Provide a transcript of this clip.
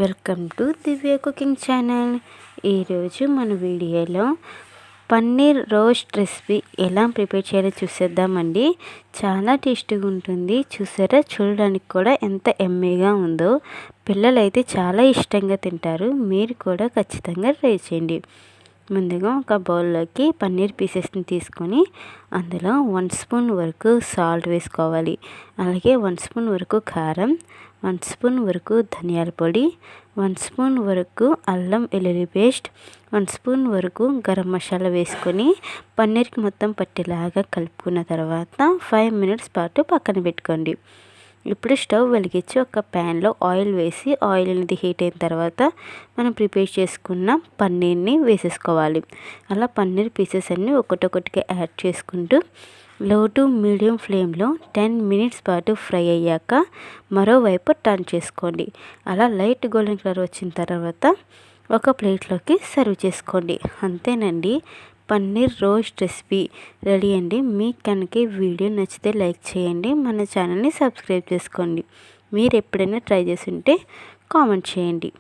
Welcome to Divya cooking channel. ఈరోజు మన వీడియోలో పన్నీర్ రోస్ట్ రెసిపీ ఎలా ప్రిపేర్ చేయాలో చూసేద్దామండి. చాలా టేస్టీగా ఉంటుంది. చూసారా, చూడడానికి కూడా ఎంత ఎమ్మీగా ఉందో. పిల్లలైతే చాలా ఇష్టంగా తింటారు. మీరు కూడా ఖచ్చితంగా ట్రై చేయండి. ముందుగా ఒక బౌల్లోకి పన్నీర్ పీసెస్ని తీసుకొని అందులో 1 స్పూన్ వరకు సాల్ట్ వేసుకోవాలి. అలాగే 1 స్పూన్ వరకు కారం, 1 స్పూన్ వరకు ధనియాల పొడి, 1 స్పూన్ వరకు అల్లం వెల్లుల్లి పేస్ట్, 1 స్పూన్ వరకు గరం మసాలా వేసుకొని పన్నీర్కి మొత్తం పట్టేలాగా కలుపుకున్న తర్వాత 5 మినిట్స్ పాటు పక్కన పెట్టుకోండి. ఇప్పుడు స్టవ్ వెలిగించి ఒక ప్యాన్లో ఆయిల్ వేసి ఆయిల్ అనేది హీట్ అయిన తర్వాత మనం ప్రిపేర్ చేసుకున్న పన్నీర్ని వేసేసుకోవాలి. అలా పన్నీర్ పీసెస్ అన్నీ ఒకటొకటిగా యాడ్ చేసుకుంటూ లో టు మీడియం ఫ్లేమ్లో 10 మినిట్స్ పాటు ఫ్రై అయ్యాక మరోవైపు టర్న్ చేసుకోండి. అలా లైట్ గోల్డెన్ కలర్ వచ్చిన తర్వాత ఒక ప్లేట్లోకి సర్వ్ చేసుకోండి. అంతేనండి, పన్నీర్ రోస్ట్ రెసిపీ రెడీ అండి. మీకు కనుక వీడియో నచ్చితే లైక్ చేయండి, మన ఛానల్ని సబ్స్క్రైబ్ చేసుకోండి. మీరు ఎప్పుడైనా ట్రై చేసి ఉంటే కామెంట్ చేయండి.